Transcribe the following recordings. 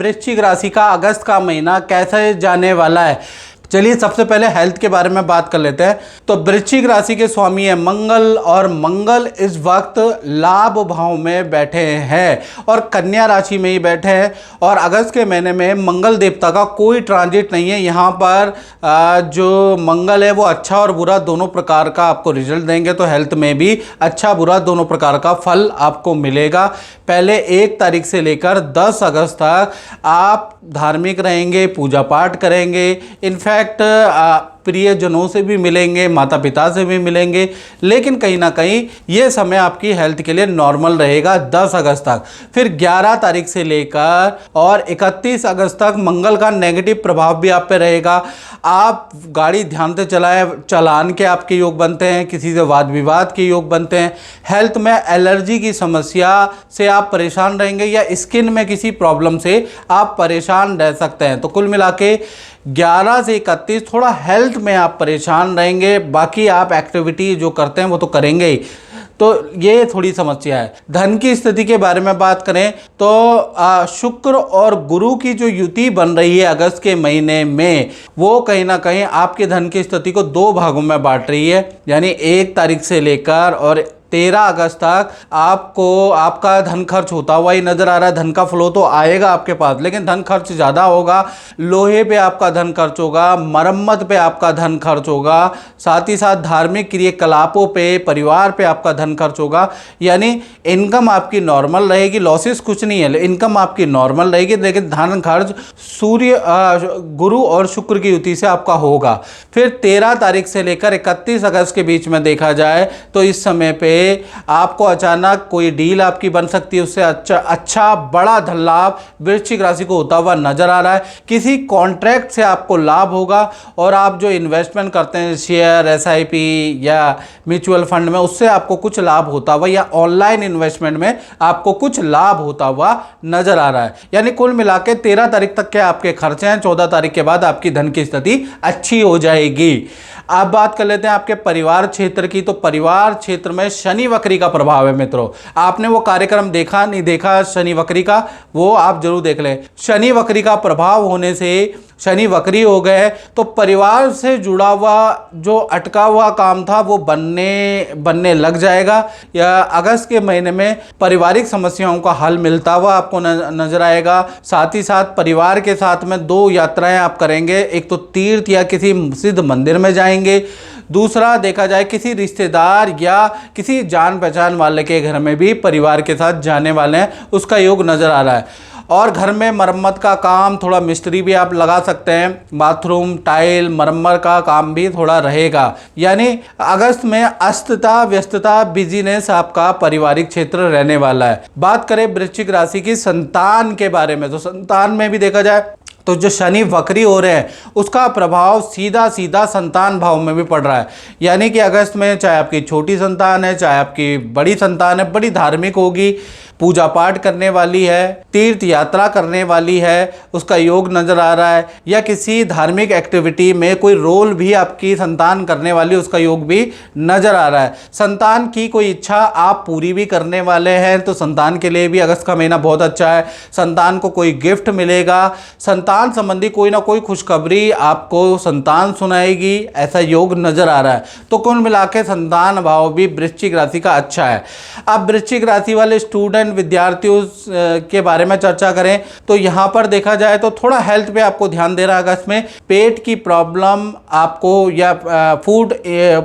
वृश्चिक राशि का अगस्त का महीना कैसे जाने वाला है। चलिए सबसे पहले हेल्थ के बारे में बात कर लेते हैं। तो वृश्चिक राशि के स्वामी है मंगल, और मंगल इस वक्त लाभ भाव में बैठे हैं और कन्या राशि में ही बैठे हैं। और अगस्त के महीने में मंगल देवता का कोई ट्रांजिट नहीं है। यहाँ पर जो मंगल है वो अच्छा और बुरा दोनों प्रकार का आपको रिजल्ट देंगे। तो हेल्थ में भी अच्छा बुरा दोनों प्रकार का फल आपको मिलेगा। पहले 1 तारीख से लेकर 10 अगस्त तक आप धार्मिक रहेंगे, पूजा पाठ करेंगे, इनफैक्ट प्रियजनों से भी मिलेंगे, माता पिता से भी मिलेंगे, लेकिन कहीं ना कहीं ये समय आपकी हेल्थ के लिए नॉर्मल रहेगा 10 अगस्त तक। फिर 11 तारीख से लेकर और 31 अगस्त तक मंगल का नेगेटिव प्रभाव भी आप पे रहेगा। आप गाड़ी ध्यान से चालान के आपके योग बनते हैं, किसी से वाद विवाद के योग बनते हैं। हेल्थ में एलर्जी की समस्या से आप परेशान रहेंगे या स्किन में किसी प्रॉब्लम से आप परेशान रह सकते हैं। तो कुल मिला के 11 से 31 थोड़ा हेल्थ में आप परेशान रहेंगे, बाकी आप एक्टिविटी जो करते हैं वो तो करेंगे ही। तो ये थोड़ी समस्या है। धन की स्थिति के बारे में बात करें तो शुक्र और गुरु की जो युति बन रही है अगस्त के महीने में, वो कहीं ना कहीं आपके धन की स्थिति को 2 भागों में बांट रही है। यानी 1 तारीख से लेकर और 13 अगस्त तक आपको आपका धन खर्च होता हुआ ही नजर आ रहा है। धन का फ्लो तो आएगा आपके पास, लेकिन धन खर्च ज़्यादा होगा। लोहे पे आपका धन खर्च होगा, मरम्मत पे आपका धन खर्च होगा, साथ ही साथ धार्मिक क्रियाकलापों पे, परिवार पे आपका धन खर्च होगा। यानी इनकम आपकी नॉर्मल रहेगी, लॉसेस कुछ नहीं है, इनकम आपकी नॉर्मल रहेगी, लेकिन धन खर्च सूर्य गुरु और शुक्र की युति से आपका होगा। फिर 13 तारीख से लेकर 31 अगस्त के बीच में देखा जाए तो इस समय पे आपको अचानक कोई डील आपकी बन सकती है, उससे अच्छा बड़ा धन लाभ वृश्चिक राशि को होता हुआ नजर आ रहा है। किसी कॉन्ट्रैक्ट से आपको लाभ होगा और आप जो इन्वेस्टमेंट करते हैं शेयर, एसआईपी या म्यूचुअल फंड में, उससे आपको कुछ लाभ होता हुआ, या ऑनलाइन इन्वेस्टमेंट में आपको कुछ लाभ होता हुआ नजर आ रहा है। यानी कुल मिला के 13 तारीख तक के आपके खर्चे हैं, 14 तारीख के बाद आपकी धन की स्थिति अच्छी हो जाएगी। अब बात कर लेते हैं आपके परिवार क्षेत्र की। तो परिवार क्षेत्र में शनि वक्री का प्रभाव है मित्रों। आपने वो कार्यक्रम देखा नहीं देखा शनि वक्री का, वो आप जरूर देख लें। शनि वक्री का प्रभाव होने से शनि वक्री हो गए तो परिवार से जुड़ा हुआ जो अटका हुआ काम था वो बनने लग जाएगा। या अगस्त के महीने में पारिवारिक समस्याओं का हल मिलता हुआ आपको नजर आएगा। साथ ही साथ परिवार के साथ में 2 यात्राएं आप करेंगे। एक तो तीर्थ या किसी सिद्ध मंदिर में जाएंगे, दूसरा देखा जाए किसी रिश्तेदार या किसी जान पहचान वाले के घर में भी परिवार के साथ जाने वाले हैं, उसका योग नज़र आ रहा है। और घर में मरम्मत का काम, थोड़ा मिस्त्री भी आप लगा सकते हैं, बाथरूम टाइल मरम्मत का काम भी थोड़ा रहेगा। यानी अगस्त में अस्तता व्यस्तता बिजीनेस आपका पारिवारिक क्षेत्र रहने वाला है। बात करें वृश्चिक राशि की संतान के बारे में, तो संतान में भी देखा जाए तो जो शनि वक्री हो रहे हैं उसका प्रभाव सीधा सीधा संतान भाव में भी पड़ रहा है। यानी कि अगस्त में चाहे आपकी छोटी संतान है, चाहे आपकी बड़ी संतान है, बड़ी धार्मिक होगी, पूजा पाठ करने वाली है, तीर्थ यात्रा करने वाली है, उसका योग नजर आ रहा है, या किसी धार्मिक एक्टिविटी में कोई रोल भी आपकी संतान करने वाली, उसका योग भी नजर आ रहा है। संतान की कोई इच्छा आप पूरी भी करने वाले हैं, तो संतान के लिए भी अगस्त का महीना बहुत अच्छा है। संतान को कोई गिफ्ट मिलेगा, संतान संबंधी कोई ना कोई खुशखबरी आपको संतान सुनाएगी, ऐसा योग नजर आ रहा है। तो कुल मिला के संतान भाव भी वृश्चिक राशि का अच्छा है। अब वृश्चिक राशि वाले स्टूडेंट विद्यार्थियों के बारे में चर्चा करें तो यहां पर देखा जाए तो थोड़ा हेल्थ पे आपको ध्यान देना है। अगस्त में पेट की प्रॉब्लम आपको, या फूड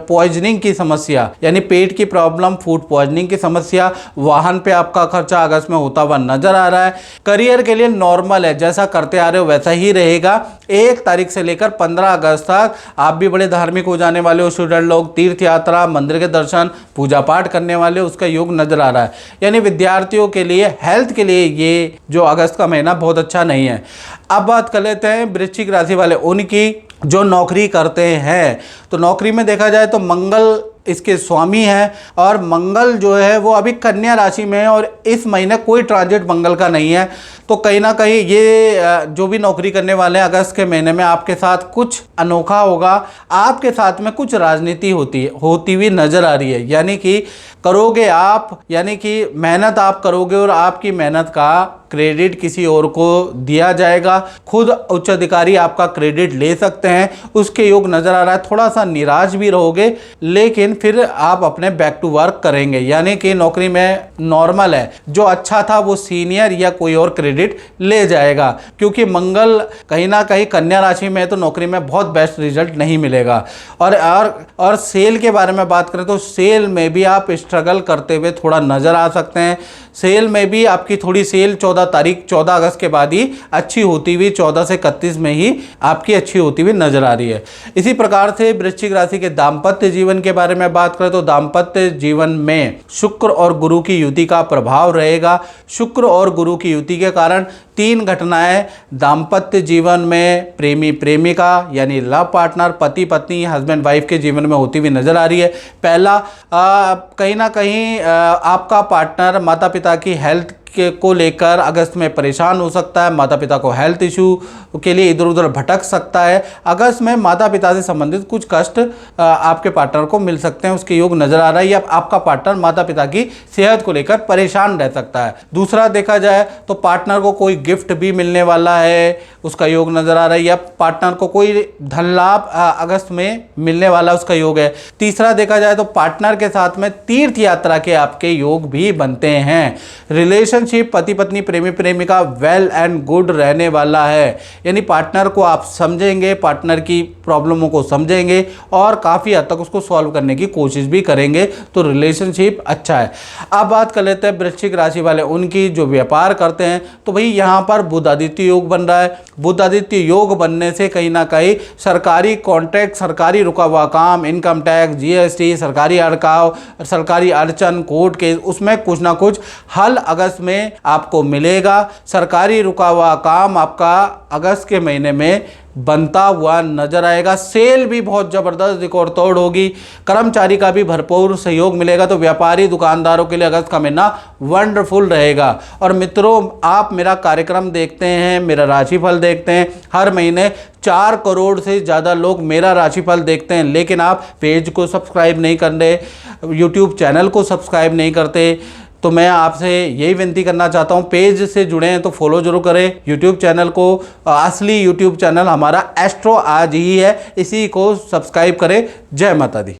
पॉइजनिंग की समस्या, यानी पेट की प्रॉब्लम, फूड पॉइजनिंग की समस्या, वाहन पे आपका खर्चा अगस्त में होता हुआ नजर आ रहा है। करियर के लिए नॉर्मल है, जैसा करते आ रहे हो वैसा ही रहेगा। 1 तारीख से लेकर 15 अगस्त तक आप भी बड़े धार्मिक हो जाने वाले हो। स्टूडेंट लोग तीर्थ यात्रा, मंदिर के दर्शन, पूजा पाठ करने वाले, उसका योग नजर आ रहा है। यानी विद्यार्थियों के लिए, हेल्थ के लिए ये जो अगस्त का महीना बहुत अच्छा नहीं है। अब बात कर लेते हैं वृश्चिक राशि वाले उनकी जो नौकरी करते हैं। तो नौकरी में देखा जाए तो मंगल इसके स्वामी है, और मंगल जो है वो अभी कन्या राशि में है, और इस महीने कोई ट्रांजिट मंगल का नहीं है। तो कहीं ना कहीं ये जो भी नौकरी करने वाले हैं अगस्त के महीने में आपके साथ कुछ अनोखा होगा। आपके साथ में कुछ राजनीति होती हुई नजर आ रही है। यानी कि करोगे आप, यानी कि मेहनत आप करोगे और आपकी मेहनत का क्रेडिट किसी और को दिया जाएगा, खुद उच्च अधिकारी आपका क्रेडिट ले सकते हैं, उसके योग नजर आ रहा है। थोड़ा सा निराश भी रहोगे, लेकिन फिर आप अपने बैक टू वर्क करेंगे, यानी कि नौकरी में नॉर्मल है, जो अच्छा था वो सीनियर या कोई और क्रेडिट ले जाएगा। क्योंकि मंगल कहीं ना कहीं कन्या राशि में है, तो नौकरी में बहुत बेस्ट रिजल्ट नहीं मिलेगा। और सेल के बारे में बात करें तो सेल में भी आप स्ट्रगल करते हुए थोड़ा नजर आ सकते हैं। सेल में भी आपकी थोड़ी सेल 14 अगस्त के बाद ही अच्छी होती हुई, 14 से 31 में ही आपकी अच्छी होती हुई नजर आ रही है। इसी प्रकार से वृश्चिक राशि के दाम्पत्य जीवन के बारे में बात करें तो दाम्पत्य जीवन में शुक्र और गुरु की युति का प्रभाव रहेगा। शुक्र और गुरु की युति के कारण 3 घटनाएं दाम्पत्य जीवन में प्रेमी प्रेमिका यानी लव पार्टनर, पति पत्नी, हस्बैंड वाइफ के जीवन में होती हुई नजर आ रही है। पहला, कहीं ना कहीं आपका पार्टनर माता पिता की हेल्थ को लेकर अगस्त में परेशान हो सकता है। माता पिता को हेल्थ इशू के लिए इधर उधर भटक सकता है। अगस्त में माता पिता से संबंधित कुछ कष्ट आपके पार्टनर को मिल सकते हैं, उसके योग नजर आ रहा है। या आपका पार्टनर माता पिता की सेहत को लेकर परेशान रह सकता है। दूसरा देखा जाए तो पार्टनर को कोई गिफ्ट भी मिलने वाला है, उसका योग नजर आ रहा है। या पार्टनर को कोई धन लाभ अगस्त में मिलने वाला, उसका योग है। तीसरा देखा जाए तो पार्टनर के साथ में तीर्थ यात्रा के आपके योग भी बनते हैं। रिलेशनशिप पति पत्नी प्रेमी प्रेमिका वेल एंड गुड रहने वाला है, यानी पार्टनर को आप समझेंगे, पार्टनर की प्रॉब्लमों को समझेंगे और काफ़ी हद तक उसको सॉल्व करने की कोशिश भी करेंगे, तो रिलेशनशिप अच्छा है। अब बात कर लेते हैं वृश्चिक राशि वाले उनकी जो व्यापार करते हैं, तो भाई यहाँ पर बुध आदित्य योग बन रहा है। बुध आदित्य योग बनने से कहीं ना कहीं सरकारी कॉन्ट्रैक्ट, सरकारी रुका हुआ काम, इनकम टैक्स, जीएसटी, सरकारी अड़काव, सरकारी अड़चन, कोर्ट केस, उसमें कुछ ना कुछ हल अगस्त में आपको मिलेगा। सरकारी रुका हुआ काम आपका अगस्त के महीने में बनता हुआ नजर आएगा। सेल भी बहुत जबरदस्त रिकॉर्ड तोड़ होगी। कर्मचारी का भी भरपूर सहयोग मिलेगा। तो व्यापारी दुकानदारों के लिए अगस्त का महीना वंडरफुल रहेगा। और मित्रों, आप मेरा कार्यक्रम देखते हैं, मेरा राशिफल देखते हैं, हर महीने 4 करोड़ से ज़्यादा लोग मेरा राशिफल देखते हैं, लेकिन आप पेज को सब्सक्राइब नहीं करते, यूट्यूब चैनल को सब्सक्राइब नहीं करते। तो मैं आपसे यही विनती करना चाहता हूँ, पेज से जुड़े हैं तो फॉलो जरूर करें यूट्यूब चैनल को। असली यूट्यूब चैनल हमारा एस्ट्रो आज ही है, इसी को सब्सक्राइब करें। जय माता दी।